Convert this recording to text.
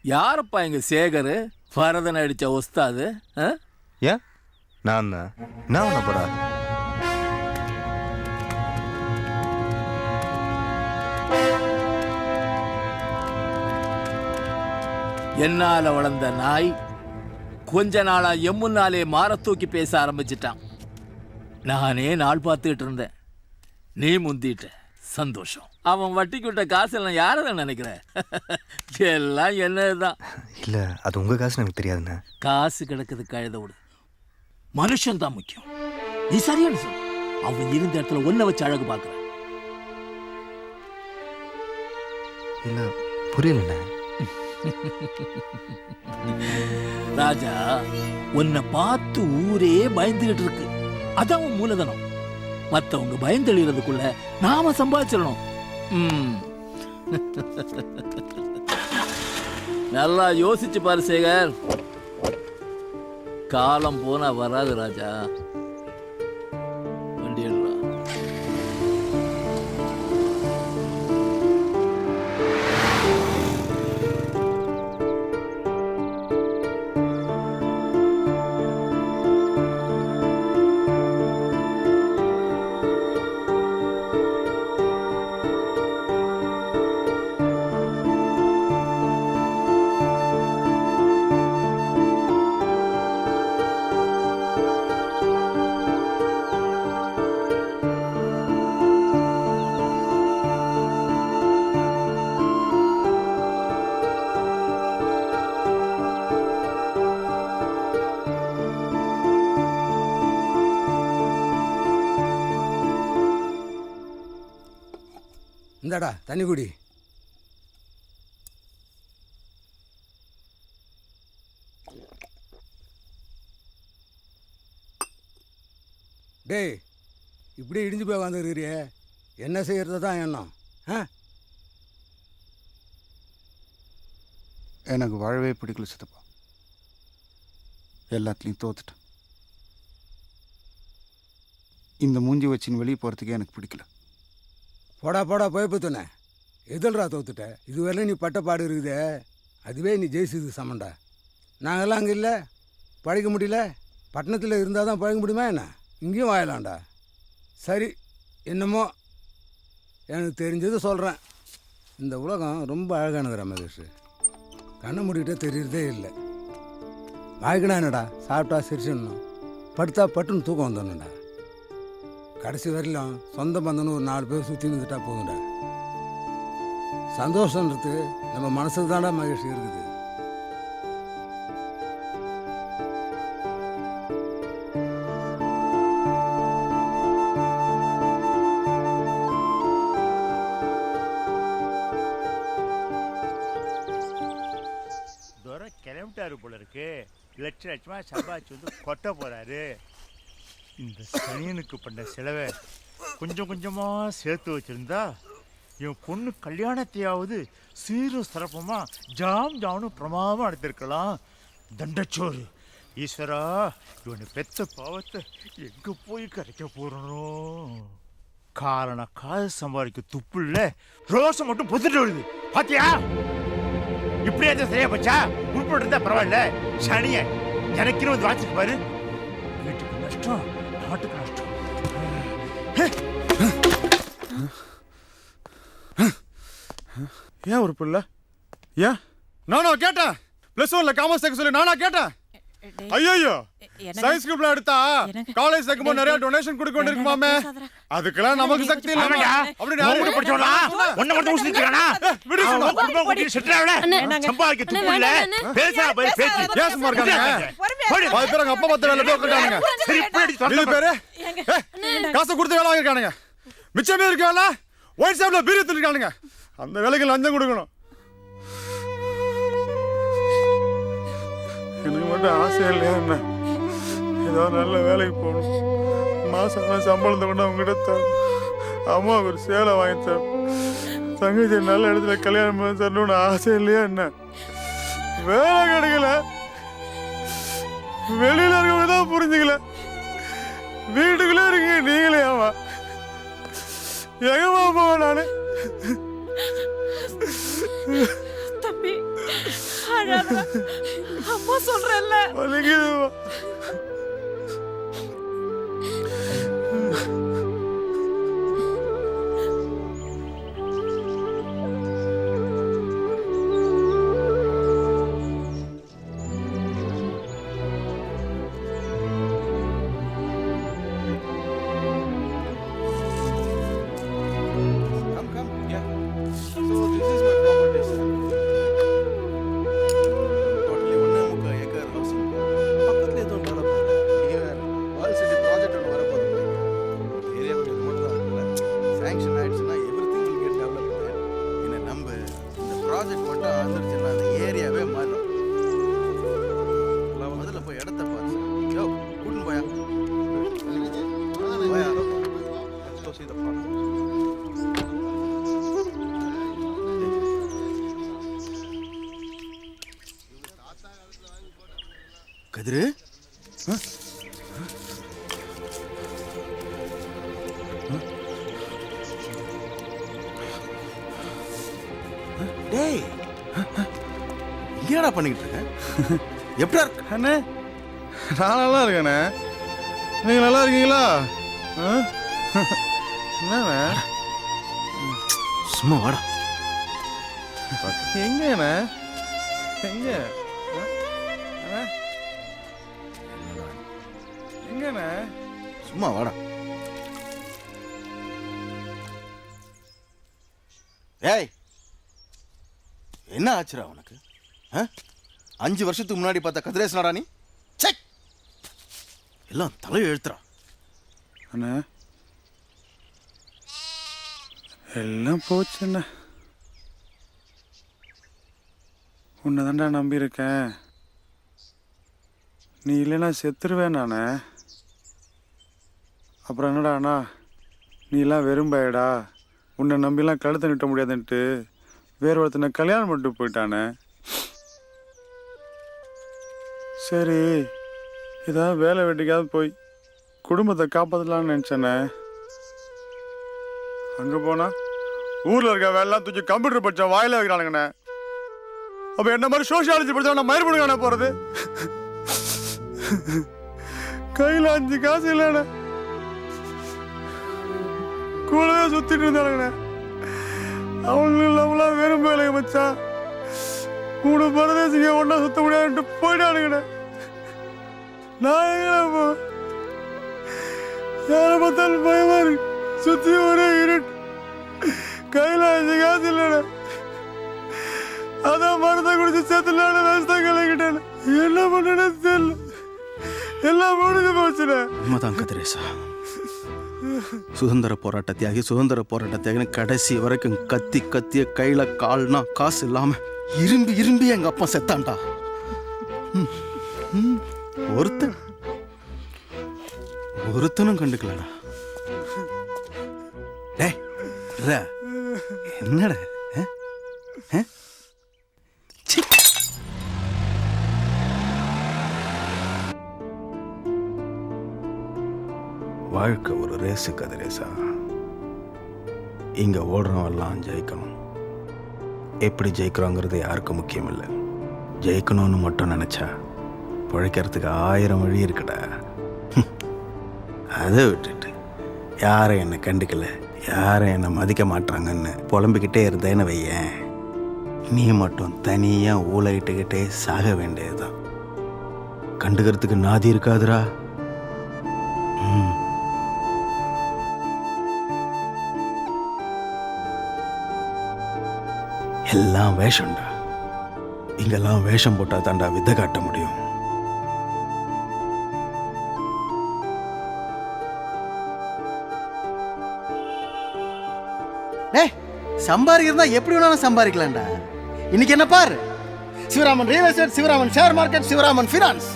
யாரப்பா எங்க சேகர் பரதன் அடிச்ச ஒஸ்தாது? ஏன் நான் பண்ண போறா? என்னால வளர்ந்த நாய் கொஞ்ச நாளா எம்முன்னாலே மாற தூக்கி பேச ஆரம்பிச்சிட்டான். நானே நாள் பார்த்துக்கிட்டு இருந்தேன், நீ முந்திட்ட. சந்தோஷம். அவன் வட்டிக்கு விட்ட காசு எல்லாம் யாரதான் நினைக்கிற? எல்லாம் என்னதுதான். இல்ல அது உங்க காசு எனக்கு தெரியாதுண்ணே. காசு கிடக்குது கழுத விடு, மனுஷன் தான் முக்கியம். நீ சரியான சொல். அவன் இருந்த இடத்துல ஒன்ன வச்சு அழகு பார்க்கற. இல்ல புரியலண்ணே. ராஜா, உன்னை பார்த்து ஊரே பயந்துகிட்டு இருக்கு. அதான் உன் மூலதனம். மத்தவங்க பயந்தெழுறதுக்குள்ள நாம சம்பாதிச்சிடணும். நல்லா யோசிச்சு பாரு சேகர். காலம் போனா வராது ராஜா. வண்டி எடுறா. இந்தாடா தண்ணி குடி. டேய், இப்படி இடிஞ்சு போய் வந்துருக்கிறியே, என்ன செய்யறது தான் எண்ணம்? எனக்கு வாழவே பிடிக்கல சித்தப்பா. எல்லாத்துலேயும் தோத்துட்டேன். இந்த மூஞ்சி வச்சின்னு வெளியே போகிறதுக்கே எனக்கு பிடிக்கல. போடா போடா போய் பத்துனே, எதில்ரா தோத்துட்ட? இதுவரையிலும் நீ பட்ட பாடு இருக்குதே, அதுவே நீ ஜெயிச்சது சமண்டா. நாங்கள்லாம் அங்கே இல்லை, பழைக்க முடியல. பட்டணத்தில் இருந்தால் தான் பழக முடியுமா என்ன? இங்கேயும் வாயலாம்டா. சரி, என்னமோ எனக்கு தெரிஞ்சது சொல்கிறேன். இந்த உலகம் ரொம்ப அழகானது ரமேஷ். கண்ணை மூடிக்கிட்டே தெரியறதே இல்லை. வாய்க்கடா என்னடா, சாப்பிட்டா சிரிச்சிடணும், படுத்தா பட்டுன்னு தூக்கம் வந்துடணும்டா. கடைசி வரையிலும் சொந்த பந்தன்னு ஒரு 4 பேர் சுற்றி நின்றுட்டா போகும்டா. சந்தோஷன்றது நம்ம மனசுக்கு தான்டா மகிழ்ச்சி இருக்குது. கிளம்பிட்டாரு போல இருக்கு. லட்சமா சம்பாதிச்சு வந்து கொட்ட போறாரு. இந்த சனியனுக்கு பண்ண செலவை கொஞ்சம் கொஞ்சமா சேர்த்து வச்சிருந்தா என் பொண்ணு கல்யாணத்தையாவது சீரும் சிறப்பமா ஜாம் ஜாம்னு பிரமாதமா நடத்திருக்கலாம். தண்டச்சோறு ஈஸ்வரா, இவனை பெத்த பாவத்தை எங்க போய் கரைக்க போறனோ? காரணம் காசு சம்பாதிக்க துப்பு இல்ல, ரோசம் மட்டும் பொத்துட்டு வருது. பாத்தியா, இப்படியே சரியா போச்சா? உட்பட்டு இருந்தா பரவாயில்ல. சனிய எனக்குன்னு வந்து வாச்சிட்டு பாரு. வீட்டுக்கு நஷ்டம், நாட்டுக்கு நஷ்டம். ஏன் ஒரு பிள்ளை? ஏன் நானா கேட்டேன்? +1ல காமர்ஸ் சேர்க்க சொல்லி நானா கேட்டேன்? ஐயோ, சயின்ஸ் குரூப்ல எடுத்தா காலேஜ் சேர்க்கும்போது நிறைய டொனேஷன் கொடுக்க வேண்டியிருக்குமாமே. அதுக்கெல்லாம் நமக்கு சக்தி இல்ல. அப்படி யாரு படிச்சவனா ஒண்ணு மட்டும் ஊசிட்டானா? விடு சொன்னா குடும்பம் குட்டி செட்டில் ஆவல. சம்பாதிக்க துப்பு இல்ல, பேசா போய் பேசி ஏன் சும்மா இருக்காங்க? பாய் பேர் அப்பா பத்த வேலை போய் உட்கார்ந்தாங்க. சரி இப்படி இது பேரு காசு கொடுத்து வேலை வாங்கிருக்கானுங்க. மிச்சமே இருக்கல ஒயிட் ஷாப்ல பீர் எடுத்துருக்கானுங்க. அந்த வேலைக்கு லஞ்சம் கொடுக்கணும். எனக்கு மட்டும் ஆசை இல்லையா என்ன? ஏதாவது நல்ல வேலைக்கு போகணும். மாசம் சம்பளத்தை கொண்டு அவங்ககிட்ட தரணும். அம்மாவுக்கு ஒரு சேலை வாங்கி தரணும். தங்கச்சி நல்ல இடத்துல கல்யாணம் பண்ண தரணும்னு ஆசை இல்லையா என்ன? வேலை கிடைக்கல, வெளியில இருக்கவங்க தான் புரிஞ்சுக்கல, வீட்டுக்குள்ளே இருக்கீங்க நீங்களே. ஆமா, எங்கம்மா போவேன் நானு? தம்பி அழாத, அம்மா சொல்றேன்ல. வலிக்குதுமா. கதிரு, டேய் என்னடா பண்ணிக்கிட்டு இருக்க? எப்படா இருக்க? அண்ணே, நான் நல்லா இருக்கேண்ணே. நீங்க நல்லா இருக்கீங்களா? என்னண்ணே? சும்மா வாடா. எங்கண்ணே? எங்க எங்கண்ணே? சும்மா வாடா. ஏய், என்ன ஆச்சுடா உனக்கு? 5 வருஷத்துக்கு முன்னாடி பார்த்த கதிரேசனாடா நீ? செக், எல்லாம் தலையை எழுத்துறா. அண்ணே, எல்லாம் போச்சுண்ணே. உன்னை தாண்டா நம்பியிருக்கேன். நீ இல்லைன்னா செத்துருவேன் நானே. அப்புறம் என்னடா அண்ணா, நீ எல்லாம் வெறும்பாயடா, உன்னை நம்பிலாம் கழுத்தை நிட்ட முடியாதுன்ட்டு வேறு ஒருத்தனை கல்யாணம் பண்ணிட்டு போயிட்டானே. சரி, ஏதாவது வேலை வெட்டிக்காவது போய் குடும்பத்தை காப்பாற்றலான்னு நினச்சேனே. அங்கே போனா ஊரில் இருக்க வேலைலாம் தூக்கி கம்ப்யூட்டர் படித்தா வாயில வைக்கிறானுங்கண்ணே. அப்போ என்ன மாதிரி சோஷியாலஜி படித்தா நான் மயிர் பண்ணுங்க போகிறது. கையில் 5 காசு இல்லைண்ணே, கூடவே சுத்திட்டு இருந்தானுங்கண்ணே. அவங்களும் நம்மளாம் வெறும் வேலையை வச்சான். 3 பரதேசிங்க ஒன்றா சுத்த முடியாதுன்ட்டு போயிட்டானுங்கண்ணே. நான் எங்கே போ, யாரை பார்த்தாலும் பயமா இருக்கு. சுத்தி ஒரே இருட்டு, கையில் 5 காசு இல்லைண்ணே. அதான் மருந்தை குடிச்சு சேர்த்துலான ரசம் கலக்கிட்டேன். என்ன பண்ணேன்னு தெரியல, எல்லாம் முடிஞ்சு போச்சுண்ணே. உண்மைதான் கதிரேசா, சுதந்திர போராட்ட தியாகின்னு கடைசி வரைக்கும் கத்தி கத்திய கையில கால்னா காசு இல்லாம இரும்பி எங்க அப்பா செத்தான்டா. ஒருத்தனும் கண்டுக்கலடா. டேய் என்னடா வாழ்க்கை ஒரு ரேஸு கதிரேசா. இங்க ஓடுறவெல்லாம் ஜெயிக்கணும். எப்படி ஜெயிக்கிறோங்கிறது யாருக்கும் முக்கியம் இல்லை. ஜெயிக்கணும்னு மட்டும் நினைச்சா பிழைக்கிறதுக்கு 1000 வழி இருக்குடா. அதை விட்டுட்டு யாரும் என்னை கண்டுக்கல, யாரும் என்னை மதிக்க மாட்டாங்கன்னு புலம்பிக்கிட்டே இருந்தேன்னு வையேன், நீ மட்டும் தனியாக ஊழையிட்டுக்கிட்டே சாக வேண்டியதுதான். கண்டுக்கிறதுக்கு நாதி இருக்காதுடா. எல்லாம் வேஷம்டா. இங்கெல்லாம் வேஷம் போட்டா தாண்டா வித்தை காட்ட முடியும். சம்பாதிக்கிறதா எப்படி வேணாலும் சம்பாதிக்கலாம்டா. இன்னைக்கு என்ன பாரு, Sivaraman real estate, Sivaraman share market, Sivaraman finance.